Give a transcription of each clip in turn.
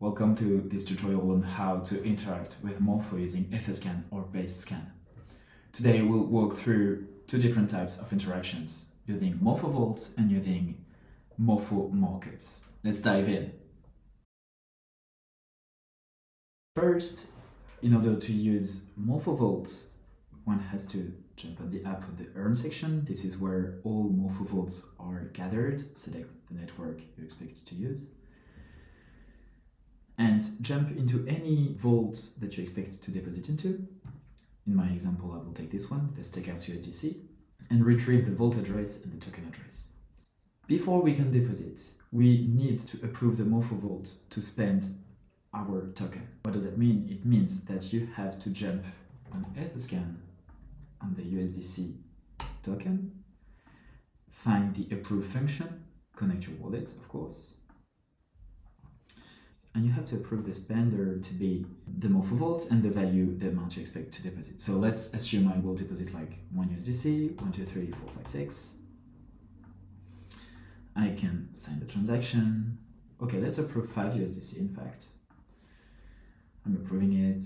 Welcome to this tutorial on how to interact with Morpho using Etherscan or Scan. Today we'll walk through two different types of interactions using Morpho Vaults and using Morpho Markets. Let's dive in. First, in order to use Morpho Vaults, one has to jump on the app on the Earn section. This is where all Morpho Vaults are gathered. Select the network you expect to use. And jump into any vault that you expect to deposit into. In my example, I will take this one, the Stakeout USDC, and retrieve the vault address and the token address. Before we can deposit, we need to approve the Morpho Vault to spend our token. What does that mean? It means that you have to jump on Etherscan on the USDC token, find the approve function, connect your wallet, of course, and you have to approve the spender to be the Morpho Vault and the value, the amount you expect to deposit. So let's assume I will deposit like 1 USDC, 1, 2, 3, 4, 5, 6. I can sign the transaction. Okay, let's approve 5 USDC in fact. I'm approving it,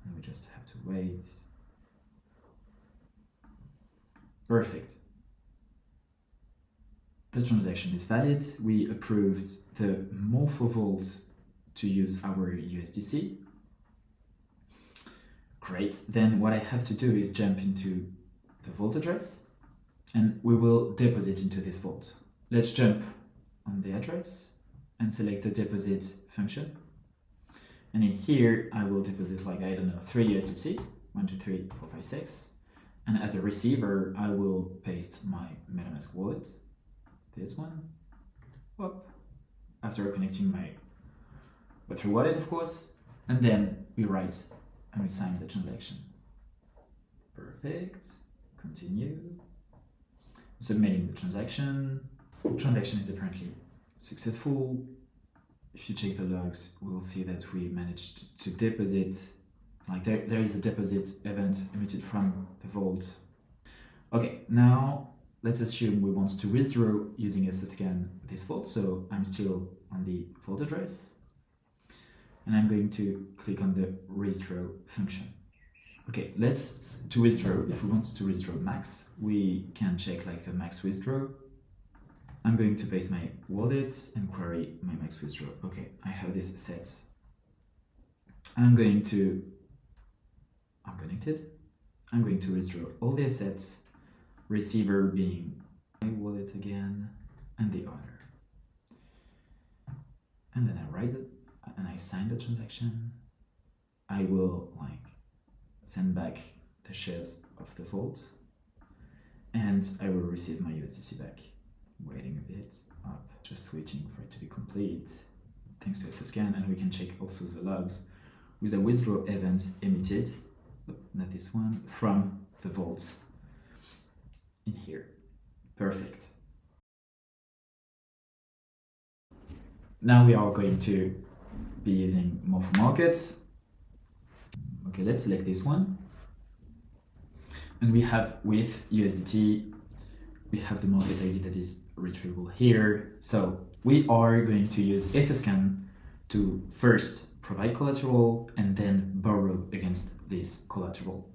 and we just have to wait. Perfect. The transaction is valid. We approved the Morpho Vault to use our USDC. Great. Then what I have to do is jump into the vault address and we will deposit into this vault. Let's jump on the address and select the deposit function. And in here, I will deposit like, I don't know, 3 USDC, 1, 2, 3, 4, 5, 6. And as a receiver, I will paste my MetaMask wallet, this one, up, after connecting my Web3 wallet, of course, and then we write and we sign the transaction. Perfect. Continue. Submitting the transaction. Transaction is apparently successful. If you check the logs, we will see that we managed to deposit. Like there is a deposit event emitted from the vault. Okay, now let's assume we want to withdraw using Etherscan this vault. So I'm still on the vault address. And I'm going to click on the withdraw function. Okay, to withdraw, if we want to withdraw max, we can check like the max withdraw. I'm going to paste my wallet and query my max withdraw. Okay, I have this set. I'm connected. I'm going to withdraw all the assets, receiver being my wallet again, and the owner. And then I write it. And I sign the transaction. I will send back the shares of the vault and I will receive my USDC back. Waiting a bit up, just waiting for it to be complete. Thanks to Etherscan, and we can check also the logs with a withdraw event emitted, not this one, from the vault in here. Perfect. Now we are going to be using Morpho Markets. Okay, let's select this one. And we have with USDT, we have the market ID that is retrievable here. So we are going to use Etherscan to first provide collateral and then borrow against this collateral.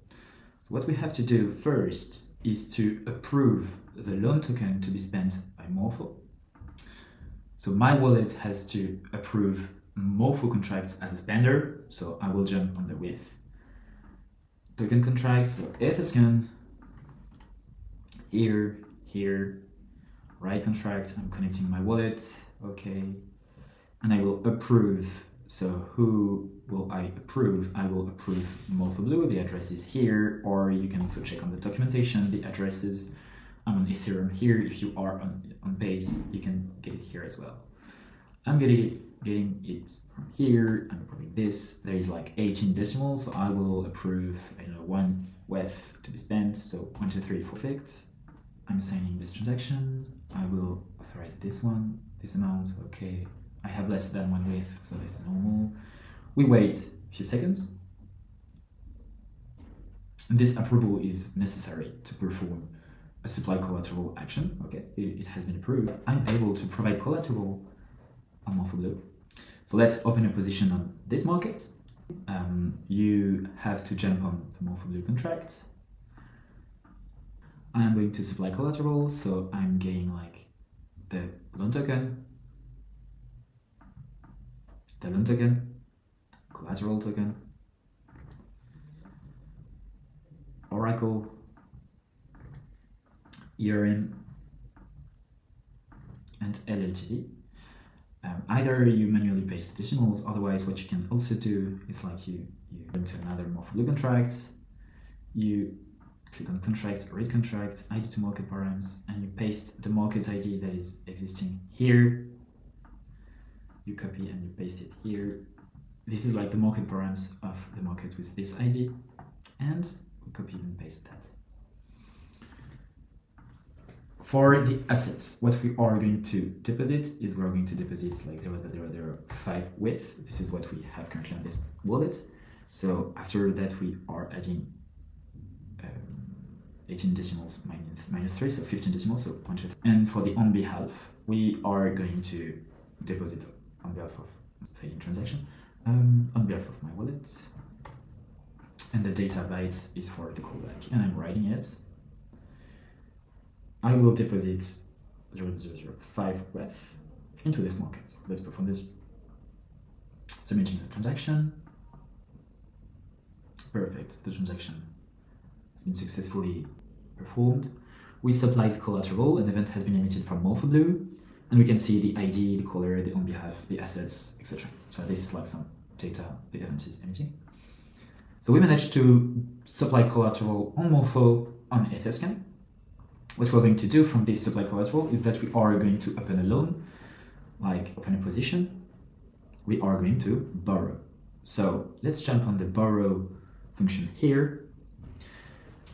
So what we have to do first is to approve the loan token to be spent by Morpho. So my wallet has to approve Morpho contract as a spender, so I will jump on the with token contract. So Etherscan, here, right contract, I'm connecting my wallet, okay, and I will approve. So who will I approve? I will approve Morpho Blue, the address is here, or you can also check on the documentation, the addresses. I'm on Ethereum here. If you are on Base, you can get it here as well. I'm getting it from here. I'm approving this. There is like 18 decimals, so I will approve, I don't know, 1 WETH to be spent. So 1, 2, 3, 4 ficts. I'm signing this transaction. I will authorize this one, this amount. Okay, I have less than 1 WETH, so this is normal. We wait a few seconds. This approval is necessary to perform a supply collateral action. Okay, it has been approved. I'm able to provide collateral on Morpho Blue. So let's open a position on this market. You have to jump on the Morpho Blue contract. I'm going to supply collateral, so I'm getting like the loan token, collateral token, Oracle, ERM, and LLTV. Either you manually paste the decimals, otherwise what you can also do is like you go into another Morpho Blue contract, you click on contract, read contract, ID to market params, and you paste the market ID that is existing here. You copy and you paste it here. This is like the market params of the market with this ID, and we copy and paste that. For the assets, what we are going to deposit is we're going to deposit like 0.005 width. This is what we have currently on this wallet. So after that, we are adding 18 decimals minus 3, so 15 decimals, so 1/5. And for the on behalf, we are going to deposit on behalf of failing transaction, on behalf of my wallet. And the data bytes is for the callback, and I'm writing it. I will deposit 0.005 width into this market. Let's perform this. Submitting the transaction. Perfect, the transaction has been successfully performed. We supplied collateral, an event has been emitted from Morpho Blue, and we can see the ID, the caller, the on behalf, the assets, etc. So this is like some data the event is emitting. So we managed to supply collateral on Morpho on Etherscan. What we're going to do from this supply collateral is that we are going to open a loan, like open a position. We are going to borrow. So let's jump on the borrow function here.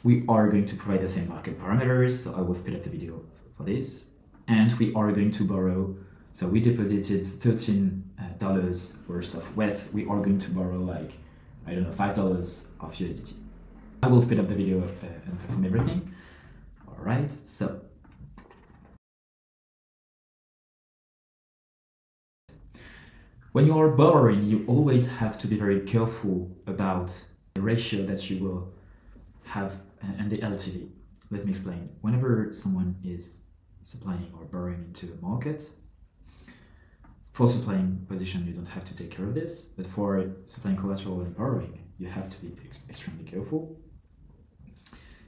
We are going to provide the same market parameters, so I will speed up the video for this. And we are going to borrow, so we deposited $13 worth of WETH. We are going to borrow like, I don't know, $5 of USDT. I will speed up the video and perform everything. All right, so when you are borrowing, you always have to be very careful about the ratio that you will have and the LTV. Let me explain. Whenever someone is supplying or borrowing into a market, for supplying position, you don't have to take care of this, but for supplying collateral and borrowing, you have to be extremely careful.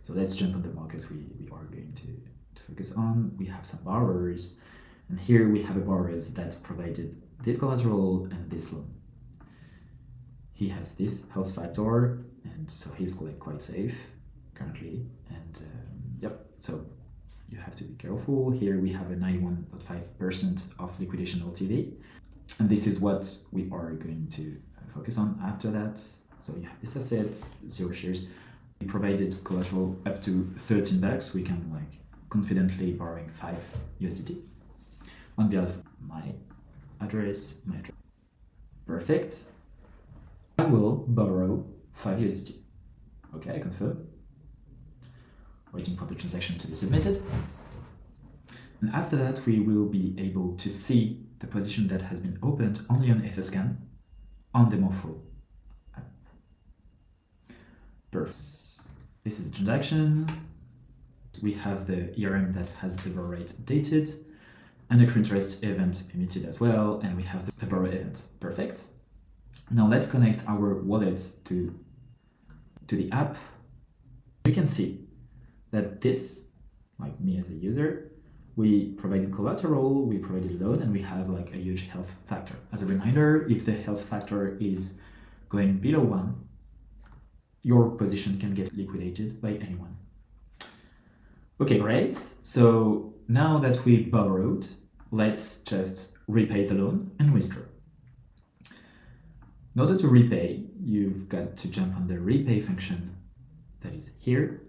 So let's jump on the market we are going to focus on. We have some borrowers, and here we have a borrower that provided this collateral and this loan. He has this health factor, and so he's like quite safe currently. And yep, so you have to be careful. Here we have a 91.5% of liquidation LTV, and this is what we are going to focus on after that. So you have this asset, 0 shares. We provided collateral up to $13. We can like confidently borrowing 5 USDT. On behalf of my address. Perfect. I will borrow 5 USDT. Okay, I confirm. Waiting for the transaction to be submitted. And after that, we will be able to see the position that has been opened only on Etherscan on the Morpho app. Perfect. This is the transaction. We have the ERM that has the borrow rate updated and the interest event emitted as well. And we have the borrow event. Perfect. Now let's connect our wallet to the app. We can see that this, like me as a user, we provided collateral, we provided loan, and we have like a huge health factor. As a reminder, if the health factor is going below 1, your position can get liquidated by anyone. Okay, great. So now that we borrowed, let's just repay the loan and withdraw. In order to repay, you've got to jump on the repay function that is here.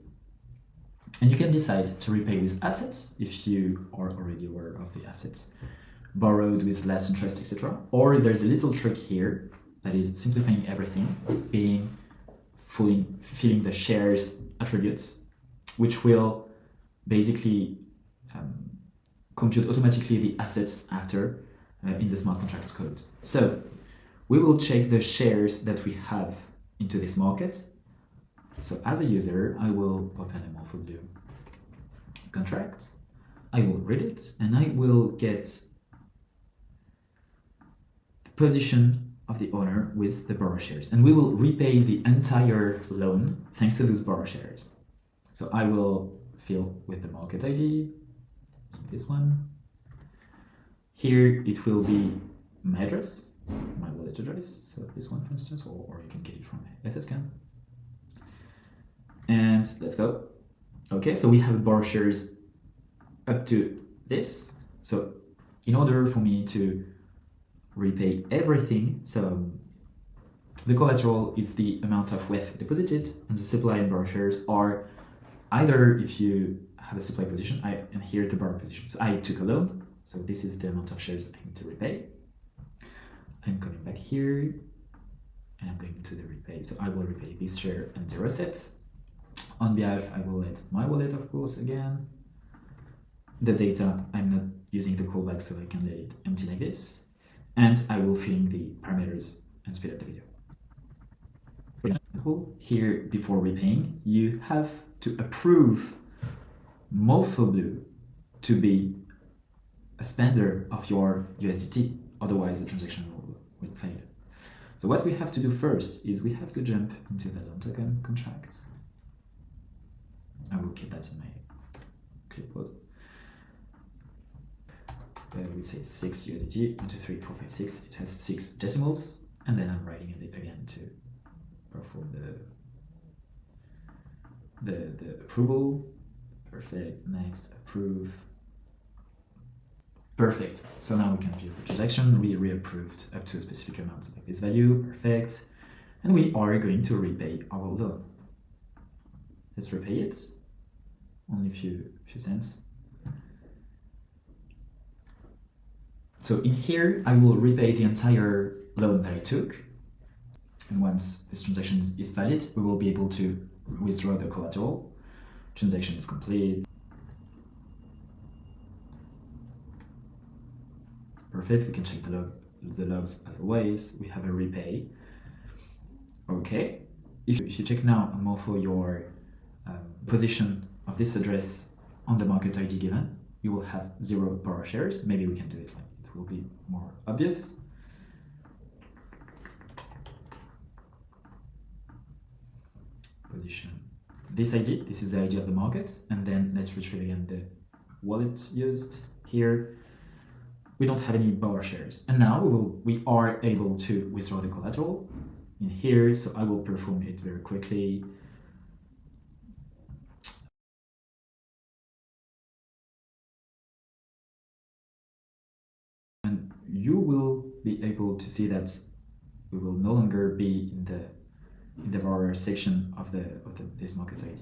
And you can decide to repay with assets if you are already aware of the assets, borrowed with less interest, etc. Or there's a little trick here that is simplifying everything, being filling the shares attributes, which will basically compute automatically the assets after in the smart contract code. So we will check the shares that we have into this market. So as a user, I will open a Morpho Blue contract. I will read it, and I will get the position of the owner with the borrow shares. And we will repay the entire loan thanks to those borrow shares. So I will fill with the market ID, this one. Here it will be my address, my wallet address, so this one for instance, or you can get it from Etherscan. And let's go. Okay, so we have borrow shares up to this. So in order for me to repay everything, so the collateral is the amount of WETH deposited, and the supply and borrow shares are either if you have a supply position, and here the borrow position. So I took a loan, so this is the amount of shares I need to repay. I'm coming back here, and I'm going to the repay. So I will repay this share and 0 set. On behalf, I will let my wallet, of course, again. The data, I'm not using the callback, so I can let it empty like this. And I will fill in the parameters and speed up the video. For example, here, before repaying, you have to approve Morpho Blue to be a spender of your USDT, otherwise the transaction will fail. So what we have to do first is we have to jump into the loan token contract. I will keep that in my clipboard. We say 6 USDT, 1, 2, 3, 4, 5, 6. It has 6 decimals, and then I'm writing it again to perform the approval. Perfect. Next, approve. Perfect. So now we can view the transaction. We reapproved up to a specific amount like this value. Perfect. And we are going to repay our loan. Let's repay it. Only a few cents. So in here, I will repay the entire loan that I took. And once this transaction is valid, we will be able to withdraw the collateral. Transaction is complete. Perfect, we can check the logs as always. We have a repay. Okay, if you check now on Morpho your position of this address on the market ID given, you will have 0 borrow shares. Maybe we can do it like it will be more obvious. Position. This ID, this is the ID of the market, and then let's retrieve again the wallet used here. We don't have any borrow shares, and now we are able to withdraw the collateral in here. So I will perform it very quickly. And you will be able to see that we will no longer be in the borrower section of this market ID.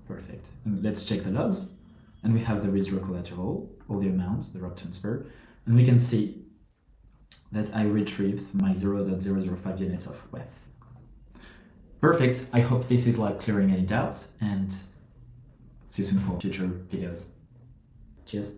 Perfect. And let's check the logs. And we have the withdraw collateral, all the amounts, the wrap transfer. And we can see that I retrieved my 0.005 units of WETH. Perfect. I hope this is like clearing any doubt, and see you soon for future videos. Cheers.